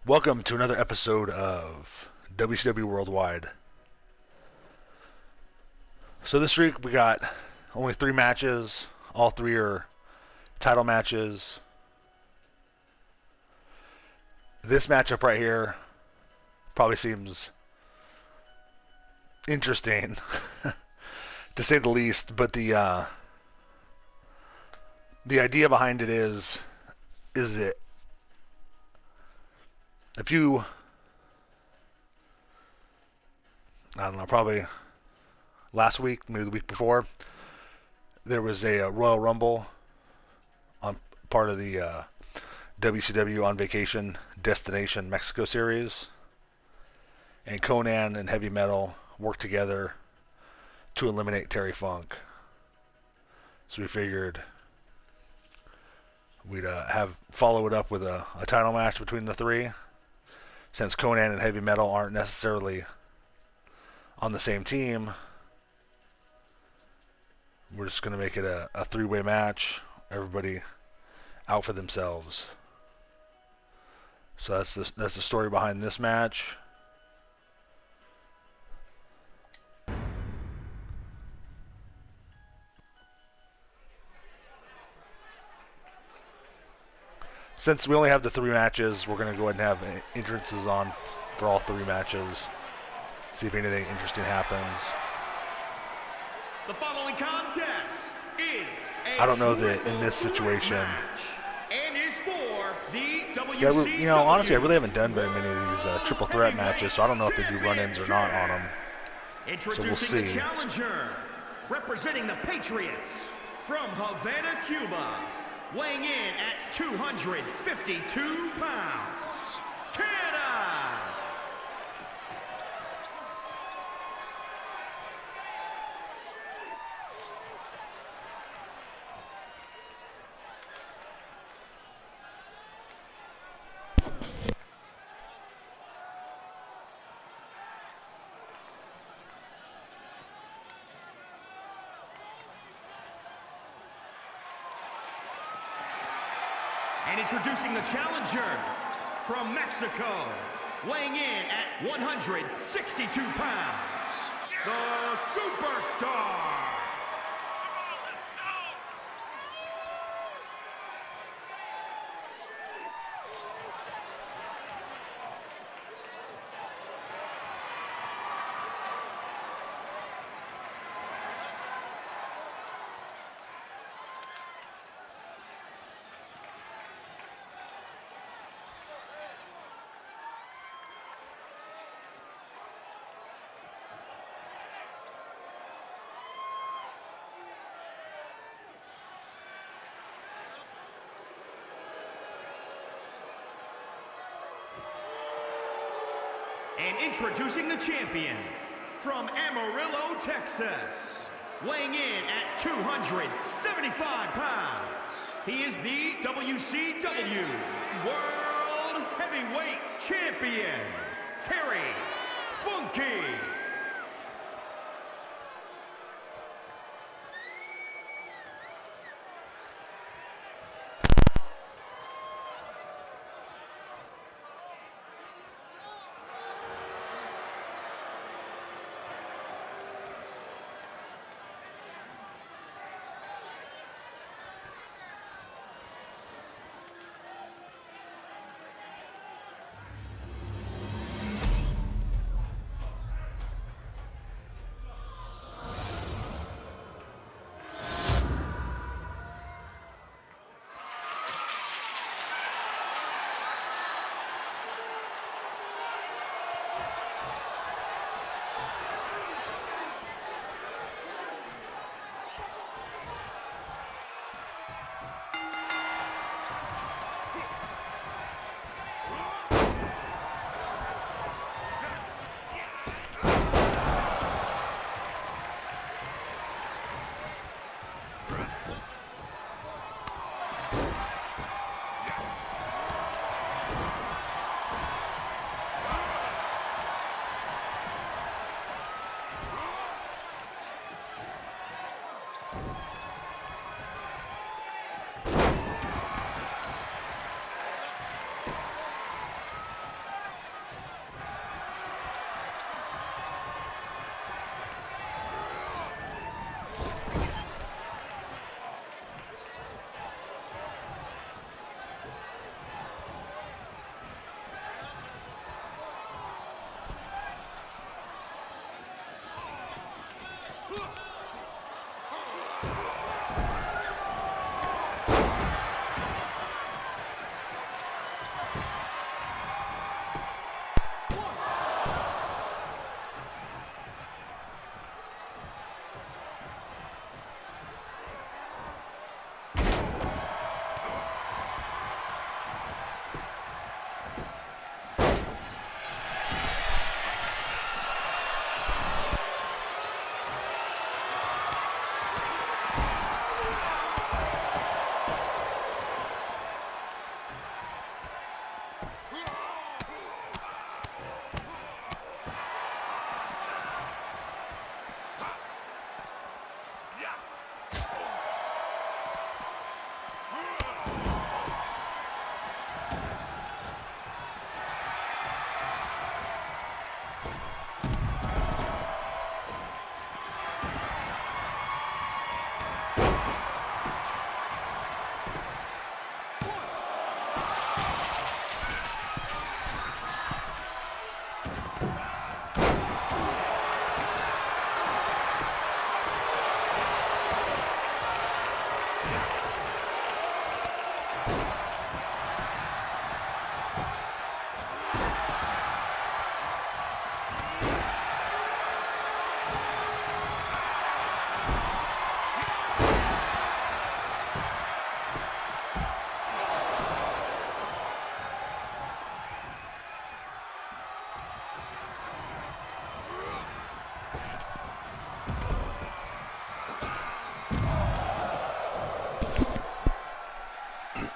Welcome to another episode of WCW Worldwide. So this week we got only 3 matches. All 3 are title matches. This matchup right here probably seems interesting, to say the least. But the idea behind it is that if you, I don't know, probably last week, maybe the week before, there was a Royal Rumble on part of the WCW On Vacation Destination Mexico series, and Conan and Heavy Metal worked together to eliminate Terry Funk. So we figured we'd follow it up with a title match between the 3, since Conan and Heavy Metal aren't necessarily on the same team. We're just going to make it a 3-way match. Everybody out for themselves. So that's the story behind this match. Since we only have the 3 matches, we're going to go ahead and have entrances on for all 3 matches. See if anything interesting happens. The following contest is I don't know that in this situation. And is for the WCW. Honestly, I really haven't done very many of these triple threat matches, so I don't know if they do run-ins or not on them. So we'll see. The challenger, representing the Patriots from Havana, Cuba, weighing in at 252 pounds, Canada. And introducing the challenger from Mexico, weighing in at 162 pounds, the Superstar. And introducing the champion from Amarillo, Texas, weighing in at 275 pounds. He is the WCW World Heavyweight Champion, Terry Funky.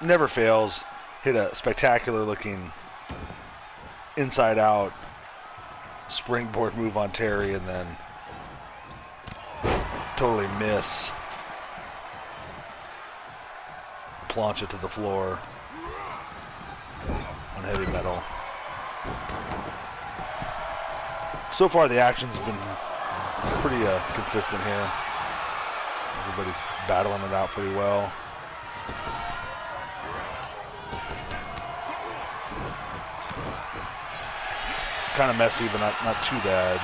Never fails. Hit a spectacular looking inside out springboard move on Terry and then totally miss. Plancha to the floor on Heavy Metal. So far the action's been pretty consistent here. Everybody's battling it out pretty well. Kind of messy, but not too bad.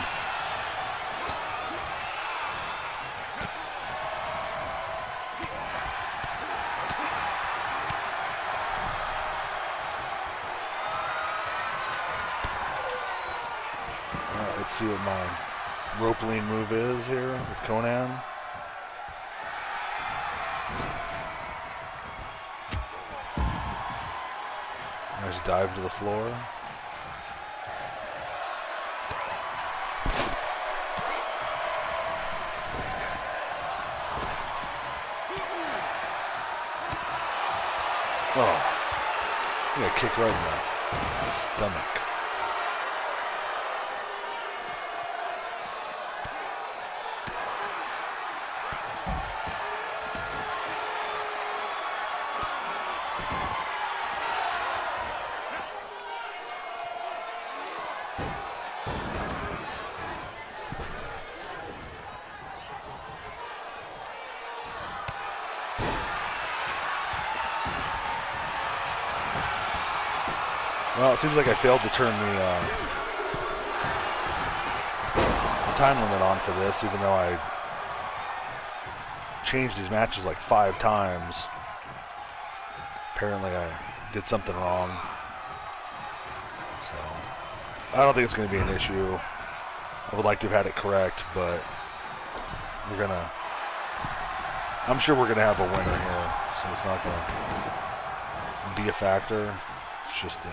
All right, let's see what my rope lean move is here with Conan. Nice dive to the floor. Oh, he got kicked right in the stomach. Well, it seems like I failed to turn the time limit on for this, even though I changed these matches like 5 times. Apparently I did something wrong. So, I don't think it's going to be an issue. I would like to have had it correct, but I'm sure we're going to have a winner here, so it's not going to be a factor. It's just a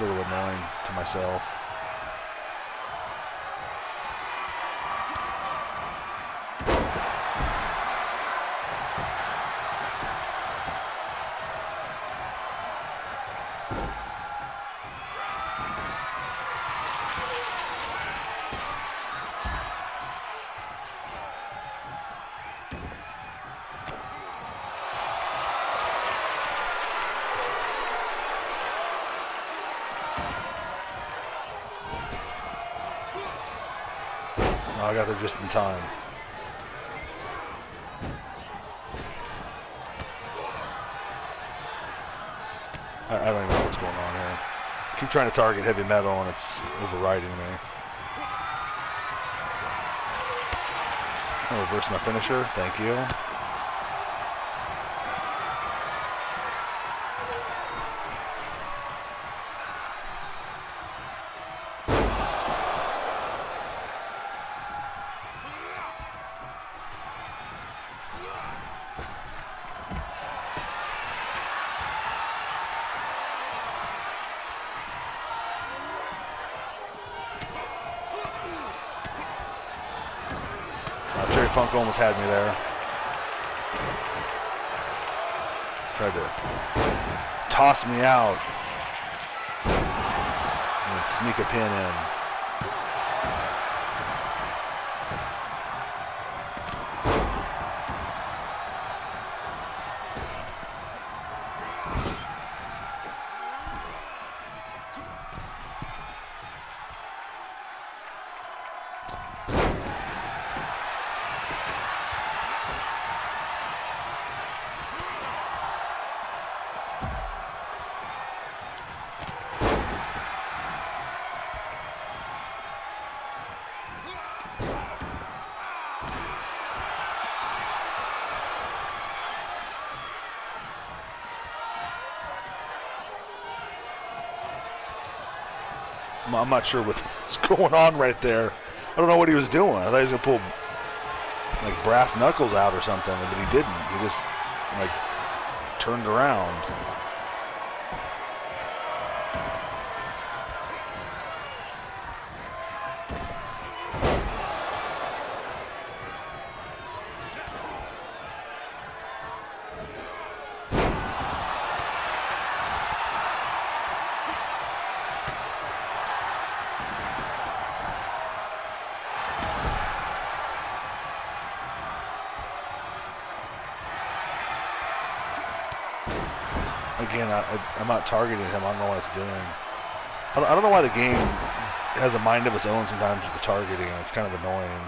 little annoying to myself. I got there just in time. I don't even know what's going on here. Keep trying to target Heavy Metal and it's overriding me. I'll reverse my finisher. Thank you. Funk almost had me there. Tried to toss me out and then sneak a pin in. I'm not sure what's going on right there. I don't know what he was doing. I thought he was going to pull like brass knuckles out or something, but he didn't. He just like turned around. Again, I'm not targeting him. I don't know what it's doing. I don't know why the game has a mind of its own sometimes with the targeting. It's kind of annoying.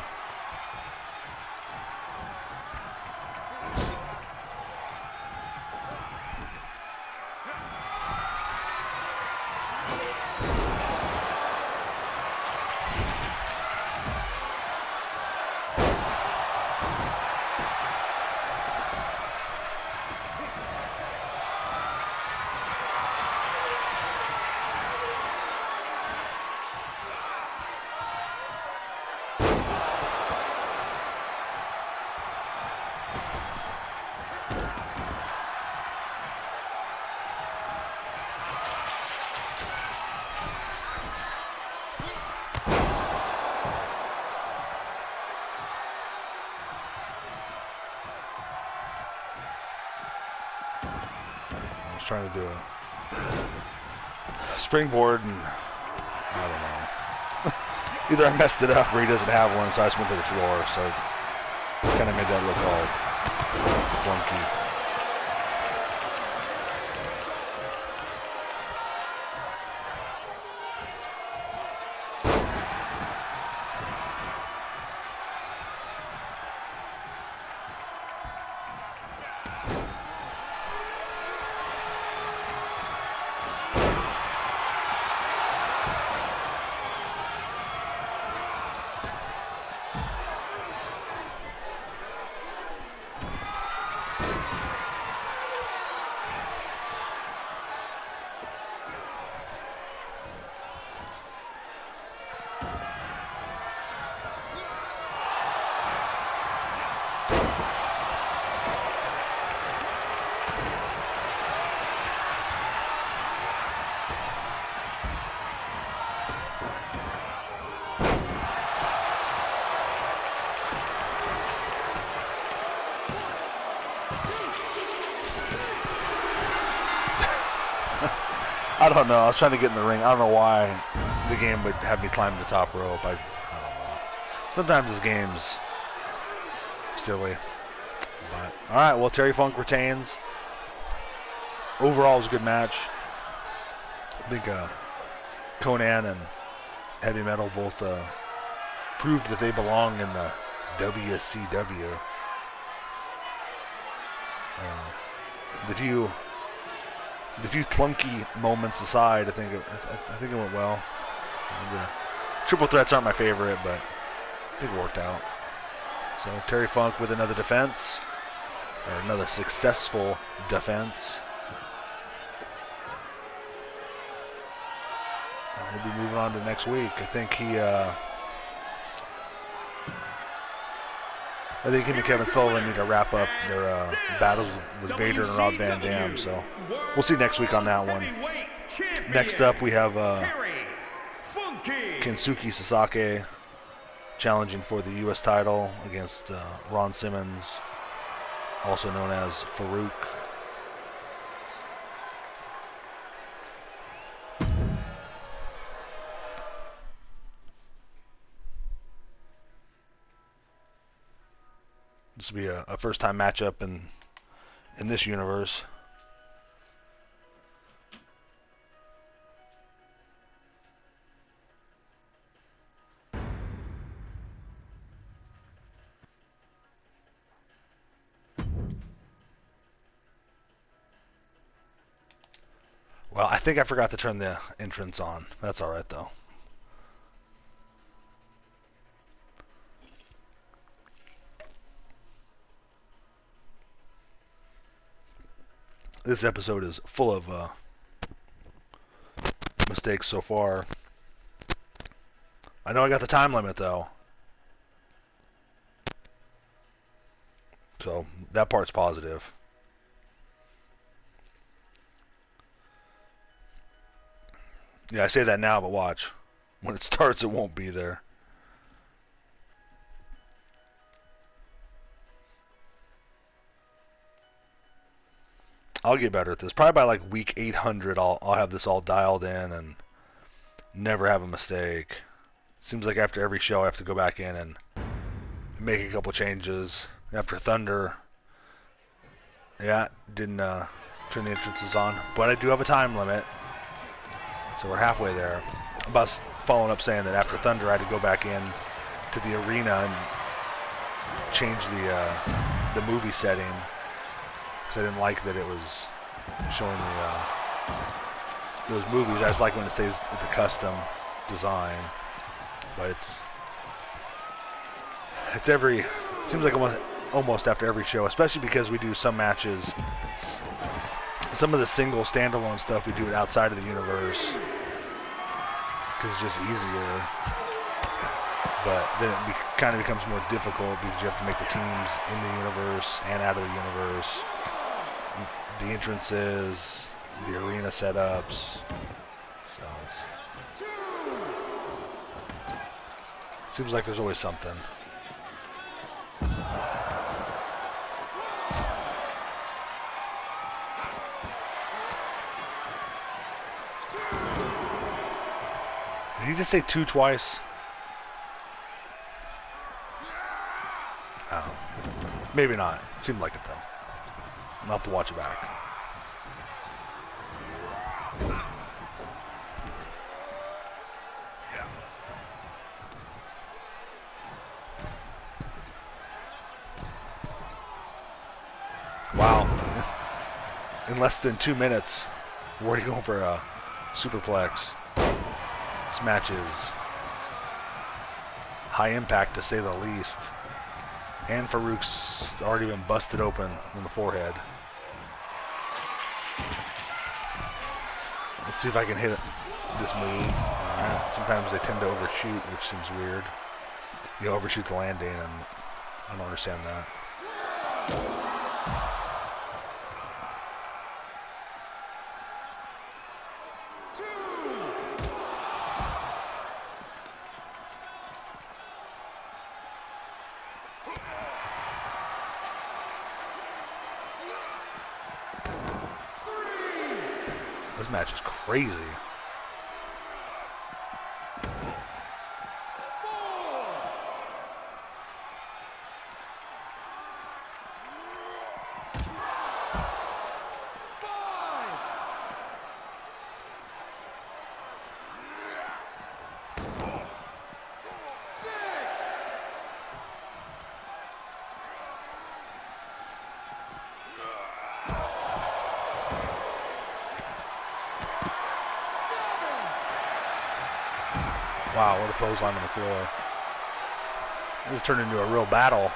Trying to do a springboard, and I don't know. Either I messed it up or he doesn't have one, so I just went to the floor. So it kind of made that look all clunky. I don't know. I was trying to get in the ring. I don't know why the game would have me climb the top rope. I don't know. Sometimes this game's silly. But, all right, well, Terry Funk retains. Overall, it was a good match. I think Conan and Heavy Metal both proved that they belong in the WCW. The few clunky moments aside, I think it went well. The triple threats aren't my favorite, but I think it worked out. So Terry Funk with another defense, or another successful defense. And we'll be moving on to next week. I think him and Kevin Sullivan need to wrap up their battles with Vader and Rob Van Dam. So we'll see next week on that one. Next up, we have Kensuke Sasaki challenging for the U.S. title against Ron Simmons, also known as Farouk. This will be a first-time matchup in this universe. Well, I think I forgot to turn the entrance on. That's all right, though. This episode is full of mistakes so far. I know I got the time limit though, so that part's positive. Yeah, I say that now, but watch. When it starts, it won't be there. I'll get better at this. Probably by like week 800, I'll have this all dialed in and never have a mistake. Seems like after every show, I have to go back in and make a couple changes. After Thunder, yeah, didn't turn the entrances on, but I do have a time limit, so we're halfway there. I'm about following up saying that after Thunder, I had to go back in to the arena and change the movie setting because I didn't like that it was showing those movies. I just like when it stays at the custom design, but it seems like almost after every show, especially because we do some matches, some of the single standalone stuff we do it outside of the universe because it's just easier, but then it kind of becomes more difficult because you have to make the teams in the universe and out of the universe, the entrances, the arena setups. So seems like there's always something. Did he just say two twice? Oh, maybe not. Seemed like it though. I'll have to watch it back. Wow. In less than 2 minutes, we're already going for a superplex. This match is high impact to say the least. And Farouk's already been busted open in the forehead. Let's see if I can hit this move. Alright. Sometimes they tend to overshoot, which seems weird. You overshoot the landing, and I don't understand that. This match is crazy. Wow, what a clothesline on the floor. This turned into a real battle.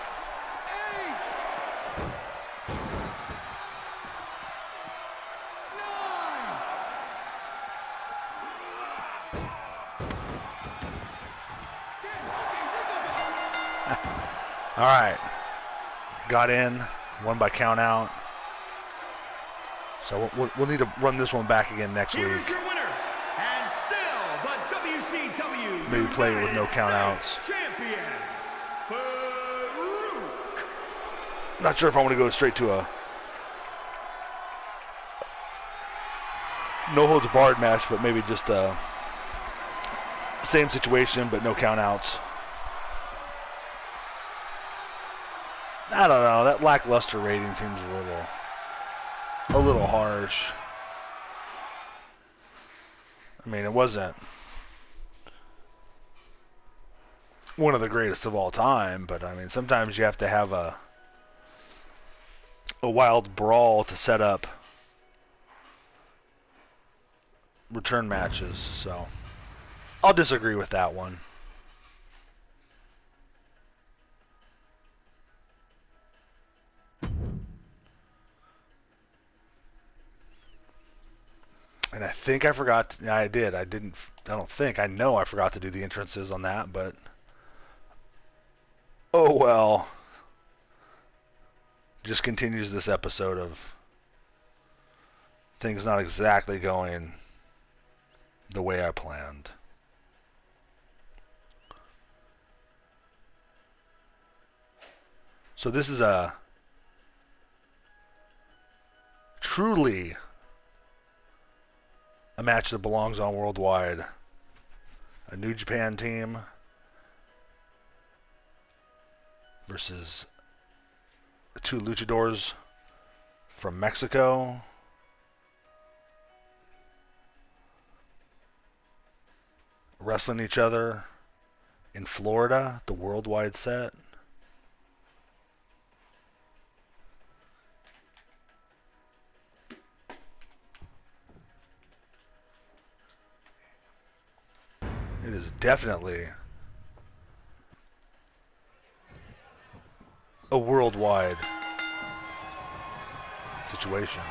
All right. Got in, won by count out. So we'll need to run this one back again next week. Here's your winner, and still the WCW Maybe play it with no United count outs. States Champion, Farouk. Not sure if I want to go straight to a no holds barred match, but maybe just a same situation but no count outs. I don't know. That lackluster rating seems a little harsh. I mean, it wasn't one of the greatest of all time, but I mean, sometimes you have to have a wild brawl to set up return matches. So I'll disagree with that one. And I think I forgot. Yeah, I did. I didn't. I don't think. I know I forgot to do the entrances on that, but oh well. Just continues this episode of things not exactly going the way I planned. So this is a truly a match that belongs on Worldwide. A New Japan team versus two luchadors from Mexico. Wrestling each other in Florida, the Worldwide set. It is definitely a worldwide situation.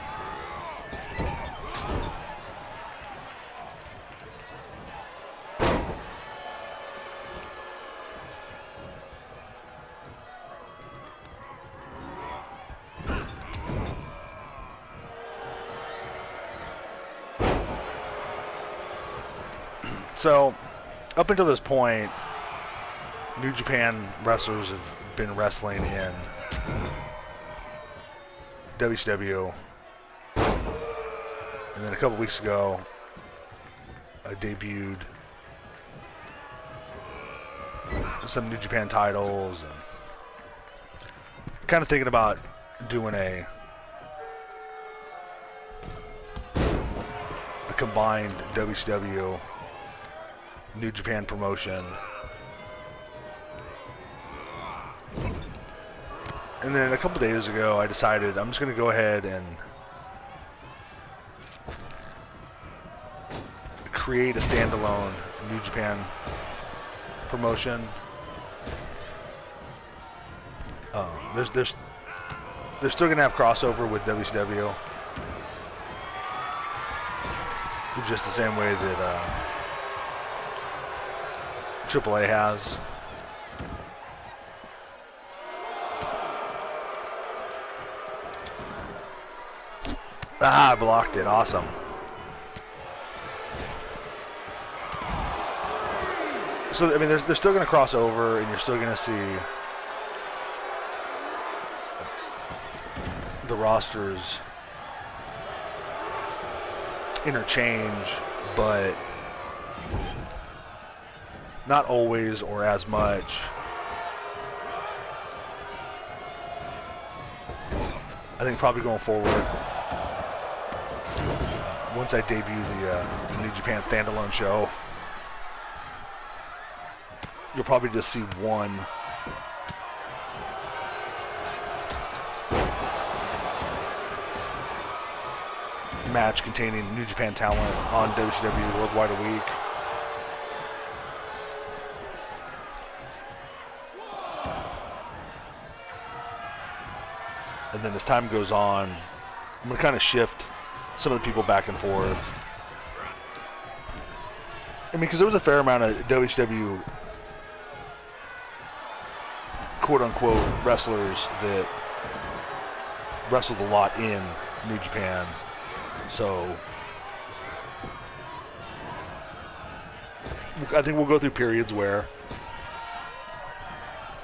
So, up until this point, New Japan wrestlers have been wrestling in WCW. And then a couple weeks ago, I debuted some New Japan titles, and kind of thinking about doing a combined WCW New Japan promotion. And then a couple days ago, I decided I'm just going to go ahead and create a standalone New Japan promotion. They're still going to have crossover with WCW, just the same way that AAA has. I blocked it. Awesome. So, I mean, they're still going to cross over, and you're still going to see the rosters interchange, but not always or as much. I think probably going forward, once I debut the New Japan standalone show, you'll probably just see one match containing New Japan talent on WCW Worldwide a week. And then as time goes on, I'm going to kind of shift some of the people back and forth. I mean, because there was a fair amount of WCW quote-unquote wrestlers that wrestled a lot in New Japan. So I think we'll go through periods where,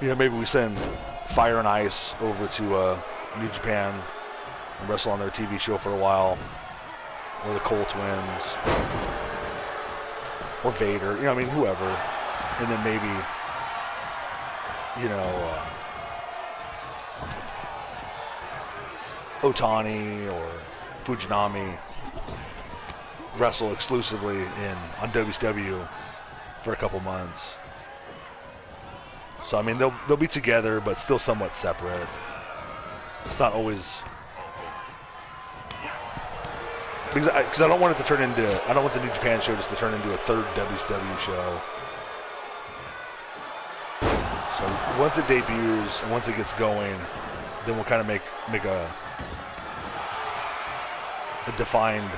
you know, maybe we send Fire and Ice over to New Japan and wrestle on their TV show for a while, or the Cole Twins, or Vader, you know, I mean, whoever. And then maybe, you know, Otani or Fujinami wrestle exclusively on WCW for a couple months. So I mean, they'll be together, but still somewhat separate. It's not always, because I don't want it to turn into, I don't want the New Japan show just to turn into a third WCW show. So once it debuts and once it gets going, then we'll kind of make a defined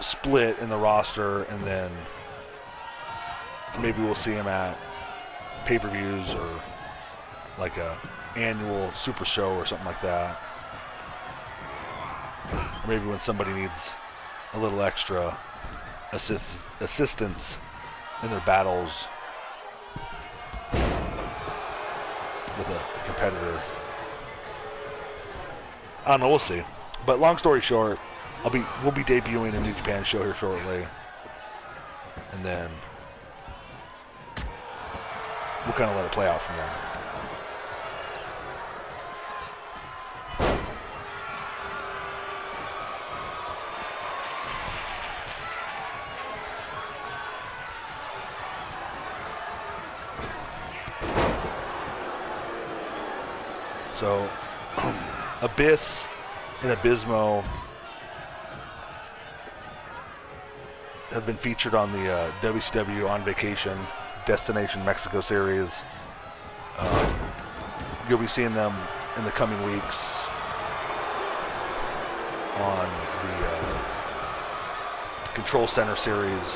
split in the roster, and then maybe we'll see him at pay-per-views or like a annual super show or something like that. Or maybe when somebody needs a little extra assistance in their battles with a competitor. I don't know, we'll see. But long story short, we'll be debuting a New Japan show here shortly, and then we'll kind of let it play out from there. So, Abyss and Abysmo have been featured on the WCW On Vacation Destination Mexico series. You'll be seeing them in the coming weeks on the Control Center series,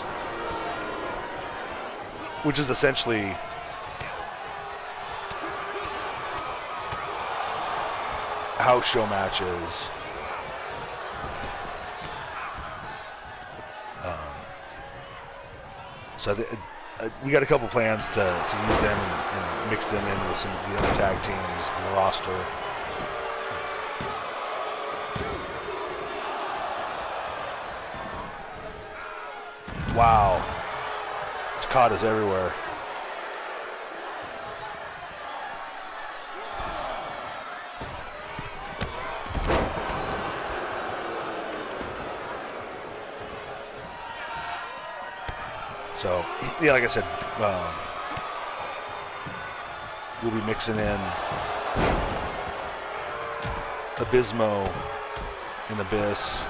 which is essentially house show matches. So we got a couple plans to use them and mix them in with some of the other tag teams on the roster. Wow. Takada's everywhere. So, yeah, like I said, we'll be mixing in Abysmo and Abyss.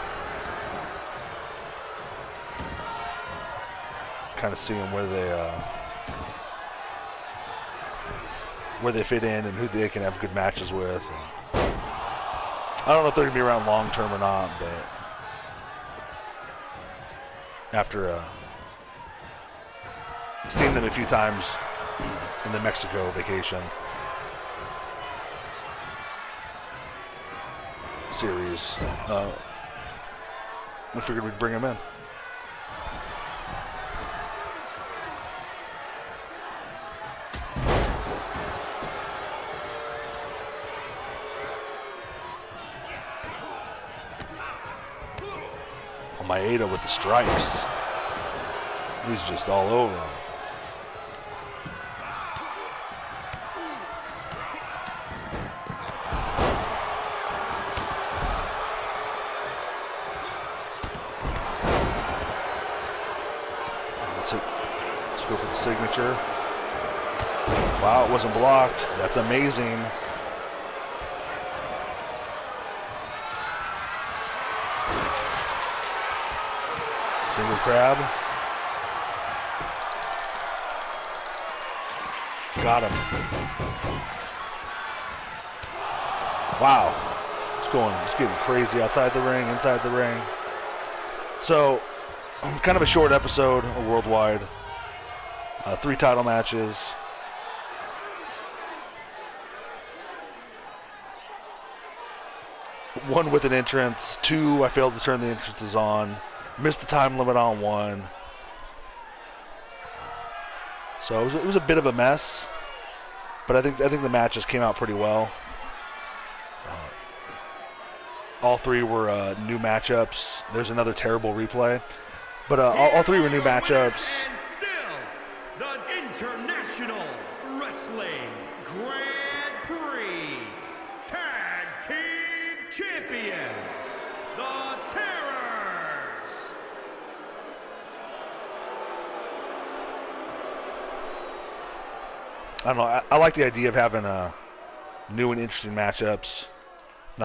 Kind of seeing where they fit in and who they can have good matches with. And I don't know if they're going to be around long term or not, but after seen them a few times in the Mexico vacation series, I figured we'd bring them in. Oh, Maeda with the strikes. He's just all over him. Let's go for the signature. Wow, it wasn't blocked. That's amazing. Single crab. Got him. Wow. It's getting crazy outside the ring, inside the ring. So, kind of a short episode, a worldwide. 3 title matches. One with an entrance. 2, I failed to turn the entrances on. Missed the time limit on 1. So it was a bit of a mess, but I think the matches came out pretty well. All 3 were new matchups. There's another terrible replay, but all 3 were new matchups. And still, the International Wrestling Grand Prix Tag Team Champions, the Terrors. I don't know. I like the idea of having new and interesting matchups.